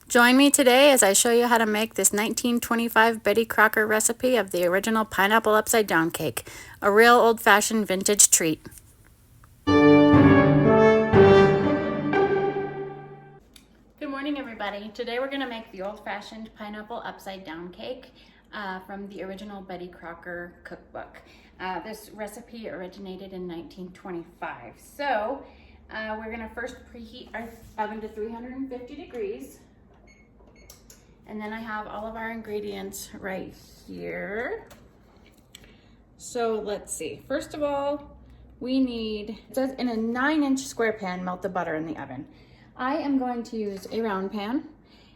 Join me today as I show you how to make this 1925 Betty Crocker recipe of the original pineapple upside down cake, a real old-fashioned vintage treat. Good morning, everybody. Today we're going to make the old-fashioned pineapple upside down cake from the original Betty Crocker cookbook. This recipe originated in 1925. So we're going to first preheat our oven to 350 degrees. And then I have all of our ingredients right here. So let's see. First of all, we need, it says in a 9-inch square pan, melt the butter in the oven. I am going to use a round pan,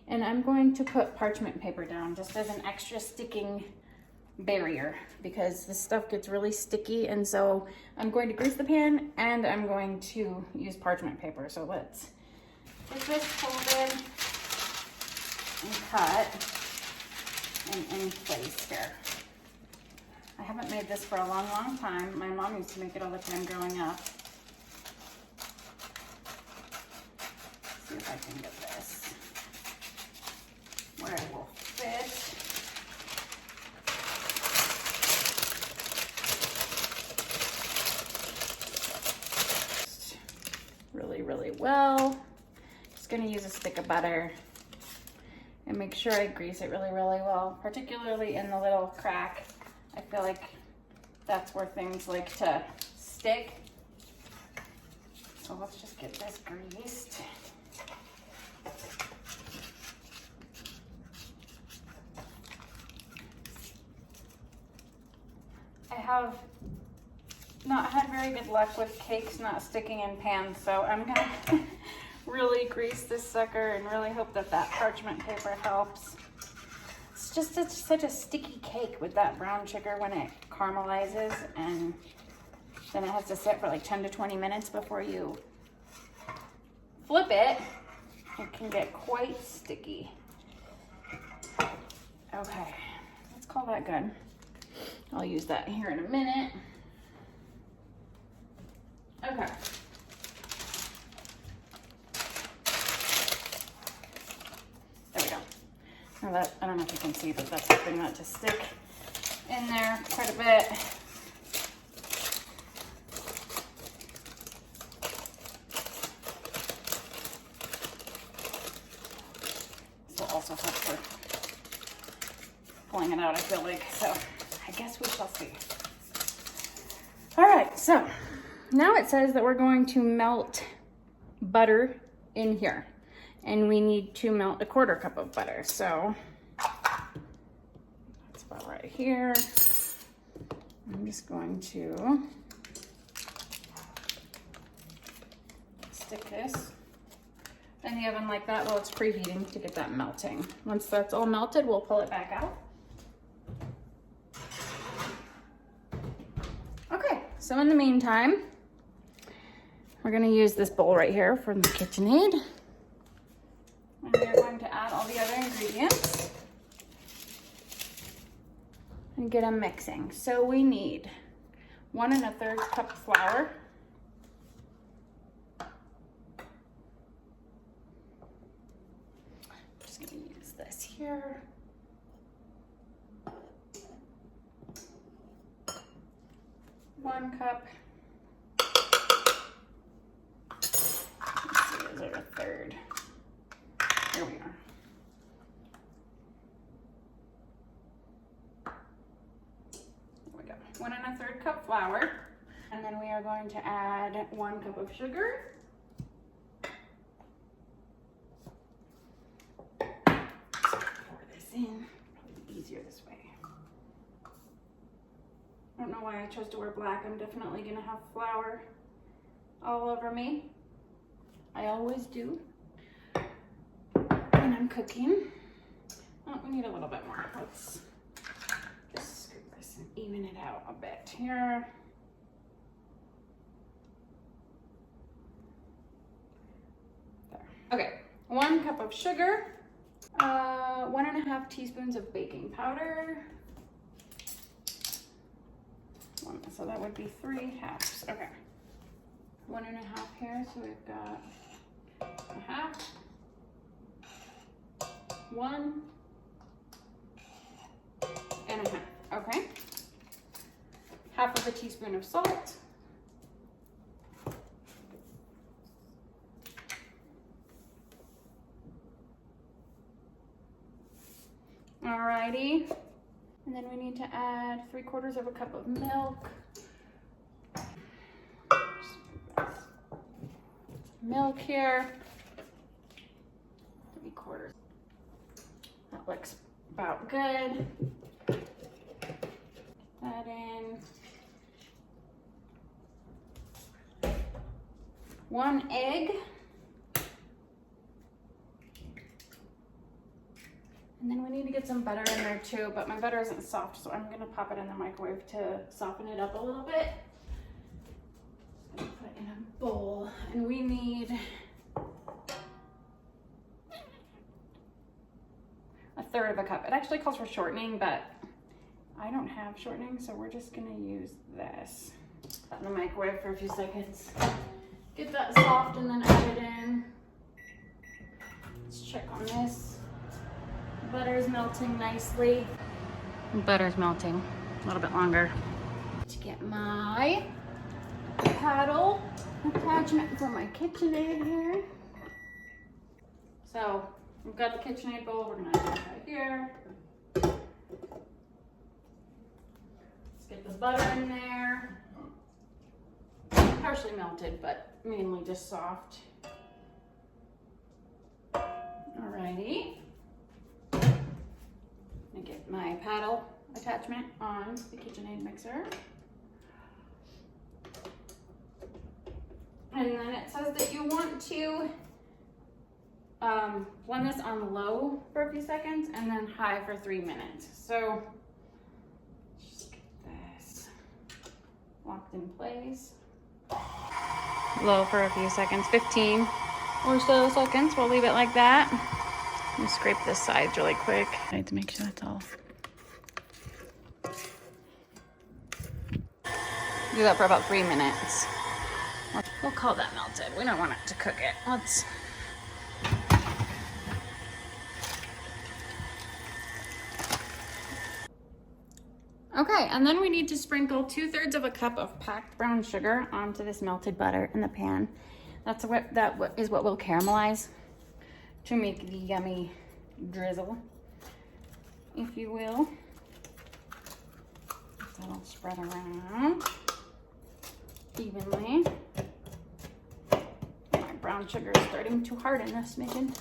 and I'm going to put parchment paper down just as an extra sticking barrier because this stuff gets really sticky. And so I'm going to grease the pan and I'm going to use parchment paper. So let's get this folded and cut and in place here. I haven't made this for a long, long time. My mom used to make it all the time growing up. See if I can get this where it will fit. Really, really well. Just gonna use a stick of butter and make sure I grease it really, really well, particularly in the little crack. I feel like that's where things like to stick. So let's just get this greased. I have not had very good luck with cakes not sticking in pans, so I'm gonna really grease this sucker and really hope that that parchment paper helps. It's just such a sticky cake with that brown sugar when it caramelizes, and then it has to sit for like 10 to 20 minutes before you flip it. It can get quite sticky. Okay, let's call that good. I'll use that here in a minute. Okay. There we go. Now that, I don't know if you can see, but that's helping that to stick in there quite a bit. This will also help for pulling it out, I feel like. So I guess we shall see. All right, so now it says that we're going to melt butter in here. And we need to melt 1/4 cup of butter. So that's about right here. I'm just going to stick this in the oven like that while it's preheating to get that melting. Once that's all melted, we'll pull it back out. Okay, so in the meantime, we're gonna use this bowl right here from the KitchenAid. And we are going to add all the other ingredients and get them mixing. So we need 1 1/3 cup flour. I'm just going to use this here. 1 cup. Let's see, is there a third? Here we are. There we go. 1 1/3 cup flour. And then we are going to add 1 cup of sugar. Pour this in. Probably be easier this way. I don't know why I chose to wear black. I'm definitely gonna have flour all over me. I always do. I'm cooking. Oh, we need a little bit more. Let's just scoop this and even it out a bit here. There. Okay, 1 cup of sugar, 1 1/2 teaspoons of baking powder. So that would be 3 halves. Okay, 1 1/2 here. So we've got 1/2. 1 and a half. Okay. Half of a teaspoon of salt. Alrighty. And then we need to add 3/4 of a cup of milk. Milk here. 3/4. That looks about good. Put that in. 1 egg. And then we need to get some butter in there too, but my butter isn't soft, so I'm gonna pop it in the microwave to soften it up a little bit. Put it in a bowl, and we need 1/3 of a cup. It actually calls for shortening, but I don't have shortening, so we're just gonna use this. Put it in the microwave for a few seconds. Get that soft and then add it in. Let's check on this. Butter's melting nicely. Butter's melting a little bit longer. To get my paddle attachment for my KitchenAid here. So we've got the KitchenAid bowl. We're gonna add it right here. Let's get the butter in there. Partially melted, but mainly just soft. Alrighty. I'm gonna get my paddle attachment on the KitchenAid mixer. And then it says that you want to blend this on low for a few seconds and then high for 3 minutes. So just get this locked in place. Low for a few seconds, 15 or so seconds. We'll leave it like that. I'm gonna scrape this sides really quick. I need to make sure that's all. Do that for about 3 minutes. We'll call that melted. We don't want it to cook it. Let's. Okay, and then we need to sprinkle 2/3 of a cup of packed brown sugar onto this melted butter in the pan. That is what we'll caramelize to make the yummy drizzle, if you will. That'll spread around evenly. My brown sugar is starting to harden a smidgen.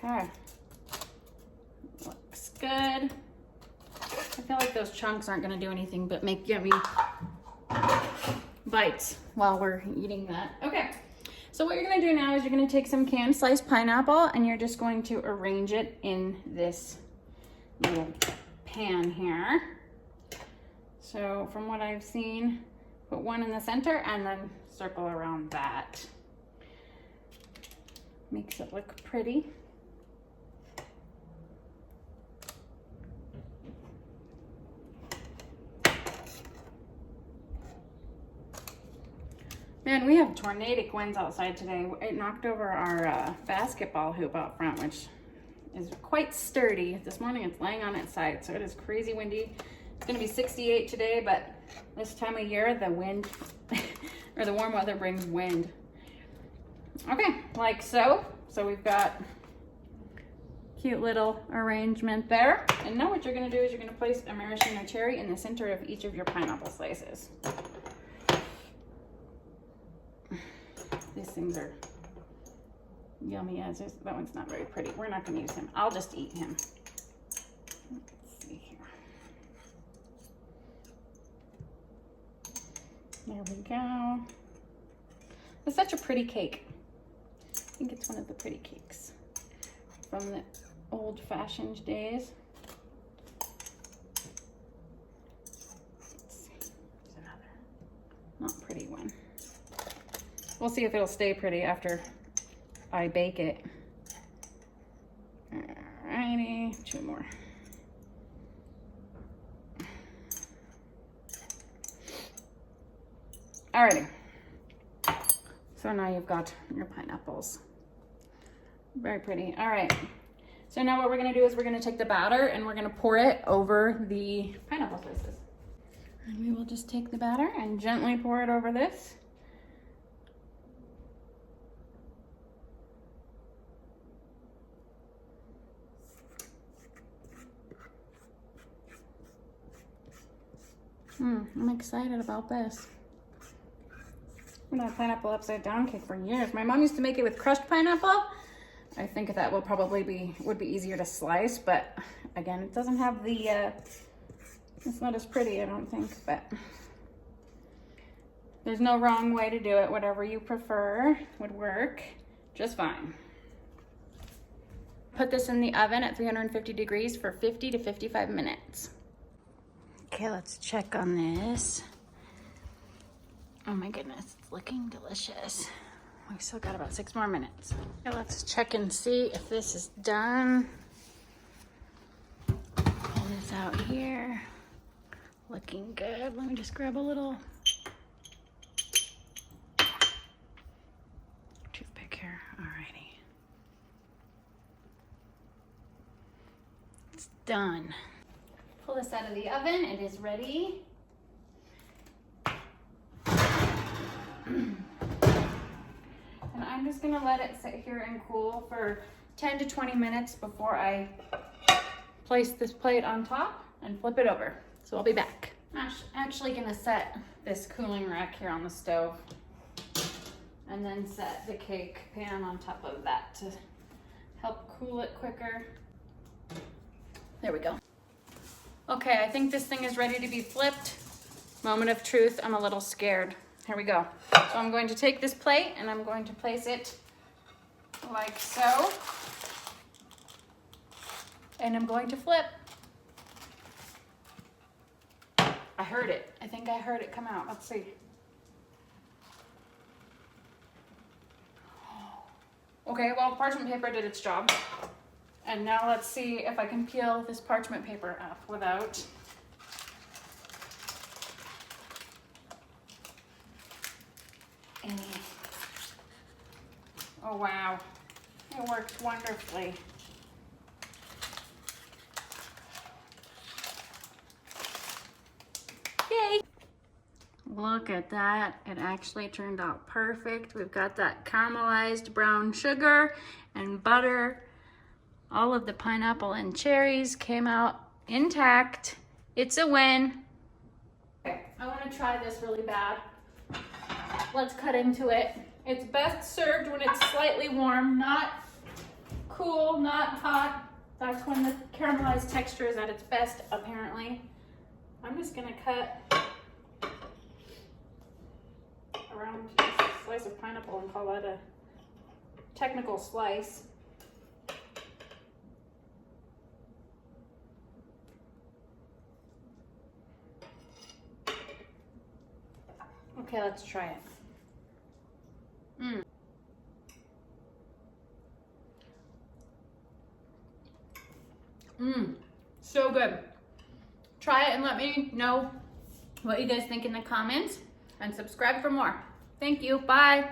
Okay, looks good. I feel like those chunks aren't gonna do anything but make yummy bites while we're eating that. Okay, so what you're gonna do now is you're gonna take some canned sliced pineapple and you're just going to arrange it in this little pan here. So from what I've seen, put one in the center and then circle around that. Makes it look pretty. Man, we have tornadic winds outside today. It knocked over our basketball hoop out front, which is quite sturdy. This morning it's laying on its side, so it is crazy windy. It's gonna be 68 today, but this time of year, the wind, or the warm weather brings wind. Okay, like so. So we've got cute little arrangement there. And now what you're gonna do is you're gonna place a maraschino cherry in the center of each of your pineapple slices. These things are yummy as is. That one's not very pretty. We're not going to use him. I'll just eat him. Let's see here. There we go. It's such a pretty cake. I think it's one of the pretty cakes from the old-fashioned days. Let's see. There's another not pretty one. We'll see if it'll stay pretty after I bake it. Alrighty, 2 more. Alrighty. So now you've got your pineapples. Very pretty. All right. So now what we're gonna do is we're gonna take the batter and we're gonna pour it over the pineapple slices. And we will just take the batter and gently pour it over this. I'm excited about this. I've had pineapple upside down cake for years. My mom used to make it with crushed pineapple. I think that would be easier to slice, but again, it doesn't have the, it's not as pretty, I don't think, but there's no wrong way to do it. Whatever you prefer would work just fine. Put this in the oven at 350 degrees for 50 to 55 minutes. Okay, let's check on this. Oh my goodness, it's looking delicious. We've still got about 6 more minutes. Okay, let's check and see if this is done. Pull this out here. Looking good. Let me just grab a little toothpick here. Alrighty. It's done. Pull this out of the oven. It is ready. And I'm just gonna let it sit here and cool for 10 to 20 minutes before I place this plate on top and flip it over. So I'll be back. I'm actually gonna set this cooling rack here on the stove and then set the cake pan on top of that to help cool it quicker. There we go. Okay, I think this thing is ready to be flipped. Moment of truth, I'm a little scared. Here we go. So I'm going to take this plate and I'm going to place it like so. And I'm going to flip. I heard it. I think I heard it come out. Let's see. Okay, well, parchment paper did its job. And now let's see if I can peel this parchment paper up without any. Oh wow, it works wonderfully. Yay! Look at that, it actually turned out perfect. We've got that caramelized brown sugar and butter. All of the pineapple and cherries came out intact. It's a win. Okay, I want to try this really bad. Let's cut into it. It's best served when it's slightly warm, not cool, not hot. That's when the caramelized texture is at its best, apparently. I'm just gonna cut around a slice of pineapple and call that a technical slice. Okay, let's try it. So good. Try it and let me know what you guys think in the comments and subscribe for more. Thank you. Bye.